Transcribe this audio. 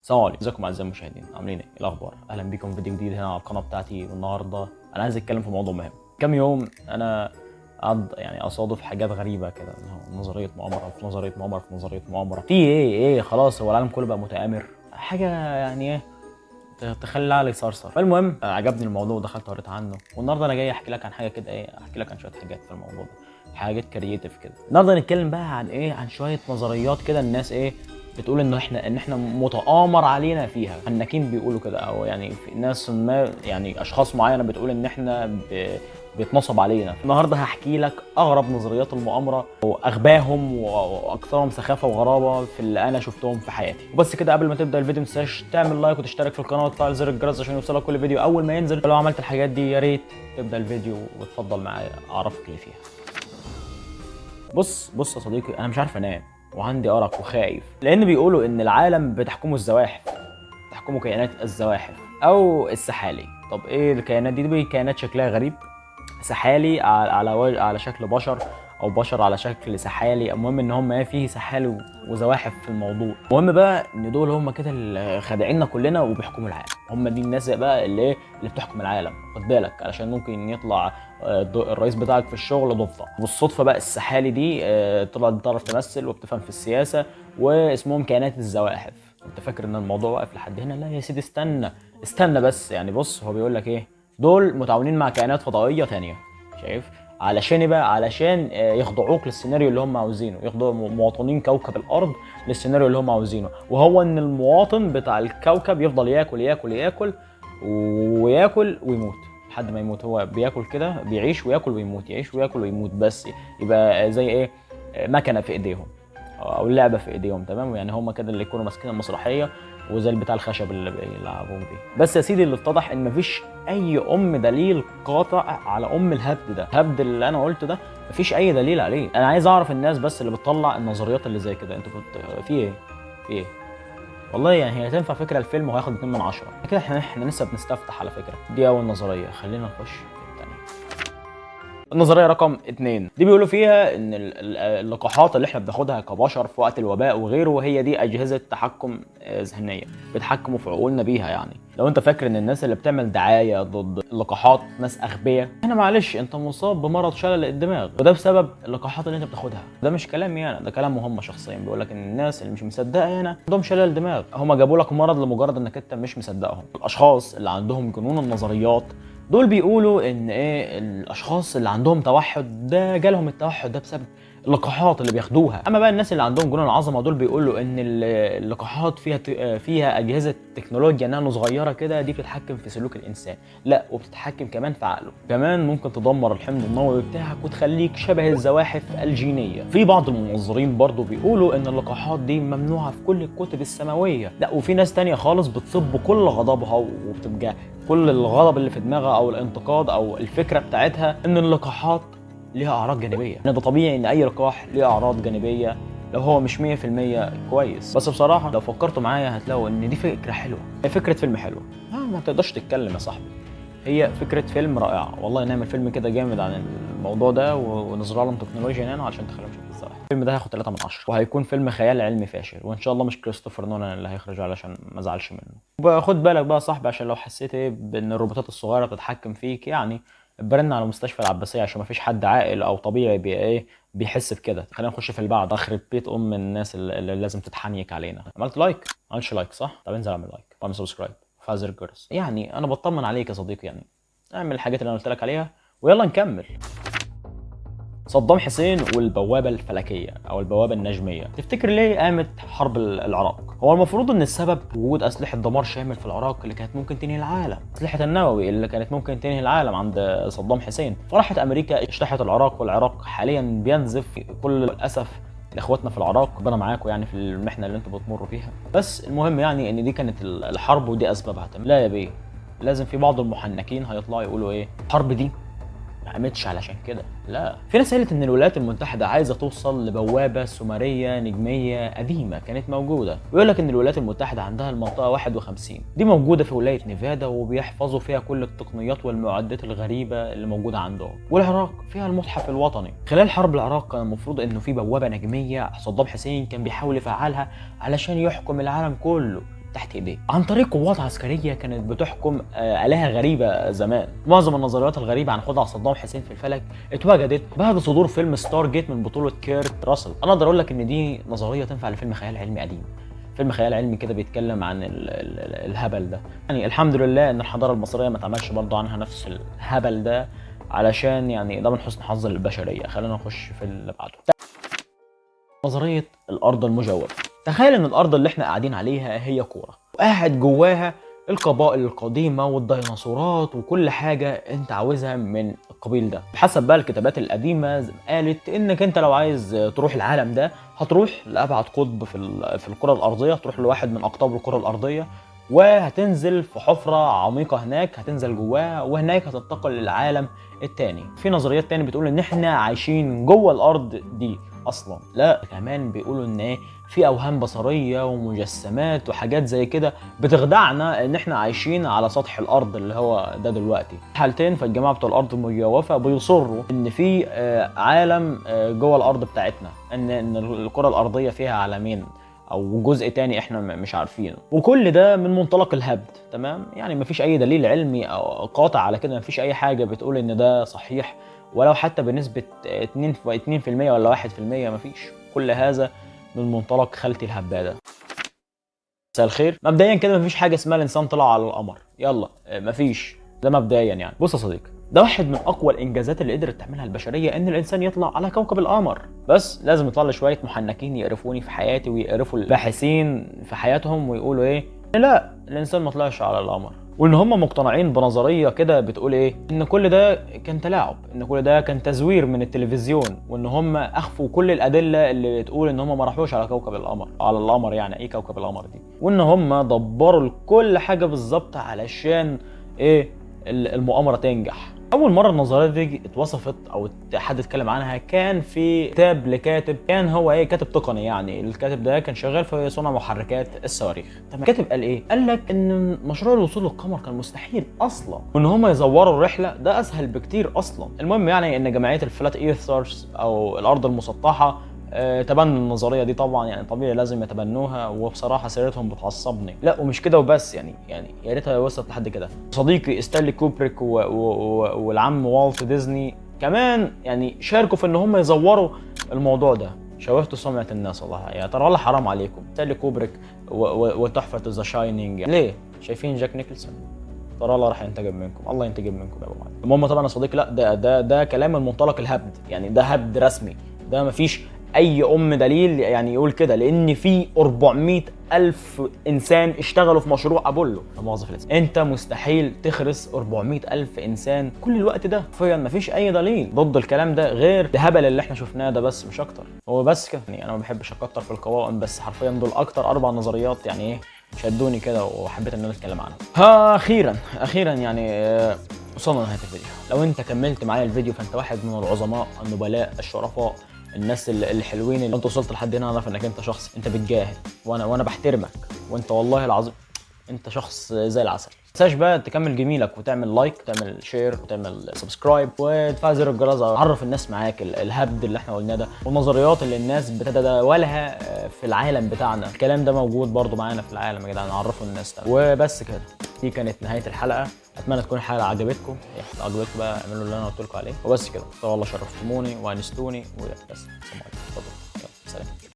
السلام عليكم، ازيكم اعزائي المشاهدين؟ عاملين ايه؟ الاخبار؟ اهلا بيكم في فيديو جديد هنا على القناه بتاعتي. والنهارده انا عايز اتكلم في موضوع مهم. كام يوم انا قعد اصادف حاجات غريبه كده، اللي هو نظريه مؤامره في نظريه مؤامره في نظريه مؤامره في ايه خلاص هو العالم كله بقى متآمر، حاجه يعني ايه تخلي العقل يصرصر. فالمهم عجبني الموضوع ودخلت قريت عنه، والنهارده انا جاي احكي لك عن حاجه كده، احكي لك عن شويه حاجات في الموضوع ده، حاجات كرييتيف كده. النهارده نتكلم بقى عن عن شويه نظريات كده الناس بتقول ان احنا متآمر علينا فيها. فنانين بيقولوا كده، او في ناس ما اشخاص معينه بتقول ان احنا بيتنصب علينا. النهارده هحكي لك اغرب نظريات المؤامره واغباهم واكثرهم سخافه وغرابه في اللي انا شفتهم في حياتي. وبس كده، قبل ما تبدا الفيديو متنساش تعمل لايك وتشترك في القناه وتفعل زر الجرس عشان يوصلك كل فيديو اول ما ينزل. ولو عملت الحاجات دي يا ريت تبدا الفيديو وتفضل معايا اعرفك اللي فيها. بص يا صديقي، انا مش عارف انام وعندي ارق وخايف، لان بيقولوا ان العالم بتحكمه الزواحف، تحكمه كائنات الزواحف او السحالي. طب ايه الكائنات دي كائنات شكلها غريب، سحالي على شكل بشر، او بشر على شكل سحالي. المهم ان هم فيه سحالي وزواحف في الموضوع. المهم بقى ان دول هم كده اللي خادعيننا كلنا وبيحكموا العالم. هم دي الناس بقى اللي بتحكم العالم. خد بالك علشان ممكن يطلع الرئيس بتاعك في الشغل ضفدع. بالصدفه بقى السحالي دي طلعت بتعرف تمثل وبتفهم في السياسه، واسمهم كائنات الزواحف. انت فاكر ان الموضوع واقف لحد هنا؟ لا يا سيدي، استنى بس. بص، هو بيقول لك دول متعاونين مع كائنات فضائيه ثانيه. شايف؟ علشان بقى علشان يخضعوك للسيناريو اللي هم عاوزينه، يخضعوا مواطنين كوكب الارض للسيناريو اللي هم عاوزينه، وهو ان المواطن بتاع الكوكب يفضل ياكل ياكل ياكل وياكل ويموت لحد ما يموت. هو بياكل كده، بيعيش وياكل ويموت، يعيش وياكل ويموت، بس يبقى زي مكنه في ايديهم او لعبه في ايديهم. تمام؟ هم كده اللي يكونوا ماسكين المسرحيه، وزي بتاع الخشب اللي بيلعبون بيه. بس يا سيدي، اللي اتضح ان مفيش اي دليل قاطع على الهبد ده. الهبد اللي انا قلته ده مفيش اي دليل عليه. انا عايز اعرف الناس بس اللي بتطلع النظريات اللي زي كده، انتوا في ايه والله هي تنفع فكره الفيلم وهياخد 2 من 10 كده. احنا لسه بنستفتح على فكره. دي اول نظريه، خلينا نخش في الثانيه. النظريه رقم 2 دي بيقولوا فيها ان اللقاحات اللي احنا بناخدها كبشر في وقت الوباء وغيره، هي دي اجهزه تحكم ذهنيه بيتحكموا في عقولنا بيها. لو انت فاكر ان الناس اللي بتعمل دعايه ضد اللقاحات ناس اغبياء، هنا معلش انت مصاب بمرض شلل الدماغ، وده بسبب اللقاحات اللي انت بتاخدها. ده مش كلامي انا، ده كلامهم هم شخصيا. بيقول لك ان الناس اللي مش مصدقه هنا عندهم شلل دماغ. هم جابوا لك مرض لمجرد انك انت مش مصدقهم. الاشخاص اللي عندهم جنون النظريات دول بيقولوا ان الاشخاص اللي عندهم توحد ده جالهم التوحد ده بسبب اللقاحات اللي بياخدوها. اما بقى الناس اللي عندهم جنون العظمه دول بيقولوا ان اللقاحات فيها اجهزه تكنولوجيا نانو صغيره كده، دي بتتحكم في سلوك الانسان، لا وبتتحكم كمان في عقله، كمان ممكن تدمر الحمض النووي بتاعك وتخليك شبه الزواحف الجينيه. في بعض المنظرين برضو بيقولوا ان اللقاحات دي ممنوعه في كل الكتب السماويه، لا وفي ناس تانية خالص بتصب كل غضبها وبتبقى كل الغضب اللي في دماغها او الانتقاد او الفكره بتاعتها ان اللقاحات ليها اعراض جانبيه. ده طبيعي ان اي لقاح ليه اعراض جانبيه لو هو مش 100% كويس. بس بصراحه لو فكرتوا معايا هتلاقوا ان دي فكره حلوه، هي فكره فيلم حلوه. ما تقدرش تتكلم يا صاحبي، هي فكره فيلم رائعه والله. نعمل فيلم كده جامد عن الموضوع ده ونزرع لهم تكنولوجيا نانو عشان تخليهم شكل الزواحف. الفيلم ده هياخد 3 من 10 وهيكون فيلم خيال علمي فاشل، وان شاء الله مش كريستوفر نولان اللي هيخرجه علشان ما ازعلش منه. خد بالك بقى يا صاحبي، عشان لو حسيت بان الروبوتات الصغيره بتتحكم فيك، برن على مستشفى العباسيه عشان ما فيش حد عاقل او طبيعي بيحس بكده. خلينا نخش في اللي بعد. اخرب بيت الناس اللي لازم تتحنيك علينا. عملت لايك؟ ما عملتش لايك صح؟ طب انزل اعمل لايك واعمل سبسكرايب وفعل زر الجرس. انا بطمن عليك يا صديقي. اعمل الحاجات اللي انا قلت لك عليها ويلا نكمل. صدام حسين والبوابة الفلكية أو البوابة النجمية. تفتكر ليه قامت حرب العراق؟ هو المفروض إن السبب وجود أسلحة دمار شامل في العراق اللي كانت ممكن تنهي العالم، أسلحة النووي اللي كانت ممكن تنهي العالم عند صدام حسين. فراحت أمريكا اجتاحت العراق، والعراق حاليا بينزف كل الأسف لاخواتنا في العراق. ربنا معاكم في المحنة اللي انتم بتمروا فيها. بس المهم إن دي كانت الحرب ودي أسبابها. لا يا بيه، لازم في بعض المحنكين هيطلعوا يقولوا الحرب دي ما قامتش علشان كده. لا، في ناس قالت ان الولايات المتحده عايزه توصل لبوابه سومريه نجميه قديمه كانت موجوده. بيقول لك ان الولايات المتحده عندها المنطقه 51 دي موجوده في ولايه نيفادا، وبيحفظوا فيها كل التقنيات والمعدات الغريبه اللي موجوده عندهم. والعراق فيها المتحف الوطني. خلال حرب العراق كان المفروض انه في بوابه نجميه صدام حسين كان بيحاول يفعلها علشان يحكم العالم كله، تحت ايديه عن طريق قوات عسكريه كانت بتحكم آلهه غريبه زمان. معظم النظريات الغريبه عن خدع صدام حسين في الفلك اتوجدت بعد صدور فيلم ستار جيت من بطوله كيرت راسل. انا اقدر اقول لك ان دي نظريه تنفع لفيلم خيال علمي قديم، فيلم خيال علمي كده بيتكلم عن الهبل ده. يعني الحمد لله ان الحضاره المصريه ما تعملش برضه عنها نفس الهبل ده، علشان يعني ده من حسن حظ البشريه. خلينا نخش في اللي بعده. نظريه الارض المجوفه. تخيل ان الارض اللي احنا قاعدين عليها هي كوره، وقاعد جواها القبائل القديمه والديناصورات وكل حاجه انت عاوزها من القبيل ده. بحسب بقى الكتابات القديمه قالت انك انت لو عايز تروح العالم ده هتروح لابعد قطب في الكره الارضيه، تروح لواحد من اقطاب الكره الارضيه، وهتنزل في حفره عميقه هناك، هتنزل جواها، وهناك هتنتقل للعالم التاني. في نظريات تانية بتقول ان احنا عايشين جوه الارض دي اصلا. لا، كمان بيقولوا ان ايه، في اوهام بصريه ومجسمات وحاجات زي كده بتخدعنا ان احنا عايشين على سطح الارض اللي هو ده دلوقتي. حالتين فالجماعه بتوع الارض المجوفه بيصروا ان في عالم جوه الارض بتاعتنا، ان الكره الارضيه فيها عالمين او جزء تاني احنا مش عارفينه، وكل ده من منطلق الهبد. تمام، يعني مفيش اي دليل علمي او قاطع على كده، مفيش اي حاجه بتقول ان ده صحيح ولو حتى بنسبه 2% ولا 1%، مفيش. كل هذا من منطلق خالتي الهباده. مساء الخير. مبدئيا كده مفيش حاجه اسمها الانسان طلع على القمر، يلا مفيش ده مبدئيا. يعني بص يا صديقي، ده واحد من اقوى الانجازات اللي قدرت تعملها البشريه، ان الانسان يطلع على كوكب القمر. بس لازم يطلع لي شويه محنكين يقرفوني في حياتي ويقرفوا الباحثين في حياتهم ويقولوا ايه، لا الانسان ما طلعش على القمر، وان هم مقتنعين بنظريه كده بتقول ايه، ان كل ده كان تلاعب، ان كل ده كان تزوير من التلفزيون، وان هم اخفوا كل الادله اللي بتقول ان هم ما راحوش على كوكب القمر. على القمر يعني ايه كوكب القمر دي، وان هم دبروا كل حاجه بالظبط علشان ايه المؤامره تنجح. اول مره النظريه دي اتوصفت او حد اتكلم عنها كان في كتاب لكاتب، كان هو ايه، كاتب تقني. يعني الكاتب ده كان شغال في صنع محركات الصواريخ. تمام، الكاتب قال ايه، قال لك ان مشروع الوصول للقمر كان مستحيل اصلا، وان هم يزوروا الرحله ده اسهل بكتير اصلا. المهم يعني ان جمعيه الفلات ايرثرز او الارض المسطحه تبنوا النظريه دي طبعا، يعني طبيعي لازم يتبنوها، وبصراحه سيرتهم بتعصبني. لا ومش كده وبس، يعني يا ريتها وصلت لحد كده. صديقي ستانلي كوبريك والعم والت ديزني كمان يعني شاركوا في ان هم يزوروا الموضوع ده. شوهتوا سمعه الناس والله، يا ترى والله حرام عليكم. ستانلي كوبريك وتحفه ذا شاينينج، ليه شايفين جاك نيكلسون؟ ترى الله راح ينتقم منكم، الله ينتقم منكم يا ابو معلم. المهم طبعا يا صديقي، لا ده كلام من منطلق الهبد، يعني ده هبد رسمي، ده مفيش اي دليل يعني يقول كده، لان في 400,000 انسان اشتغلوا في مشروع ابولو. موظف الاسم، انت مستحيل تخرس 400,000 انسان كل الوقت ده. حرفيا مفيش اي دليل ضد الكلام ده غير الهبل اللي احنا شفناه ده، بس مش اكتر. هو بس كده يعني، انا ما بحبش اكتر في القوائم، بس حرفيا دول اكتر 4 نظريات يعني ايه شدوني كده وحبيت ان انا اتكلم عنهم. اخيرا يعني وصلنا لنهايه الفيديو. لو انت كملت معايا الفيديو فانت واحد من العظماء النبلاء الشرفاء، الناس الحلوين اللي انت وصلت لحد هنا. اعرف انك انت شخص انت بتجاهد، وانا بحترمك، وانت والله العظيم انت شخص زي العسل. ما تنساش بقى تكمل جميلك وتعمل لايك وتعمل شير وتعمل سبسكرايب وتفعل زر الجرس، عرف الناس معاك الهبد اللي احنا قلناه ده والنظريات اللي الناس بتتداولها في العالم بتاعنا. الكلام ده موجود برضو معانا في العالم يا جدعان، نعرفه الناس ده. وبس كده، دي كانت نهايه الحلقه. اتمنى تكون الحلقه عجبتكم. عجبتكم بقى اعملوا اللي انا قلت لكم عليه. وبس كده، والله شرفتموني وانستوني وبس. السلام عليكم، اتفضل، سلام.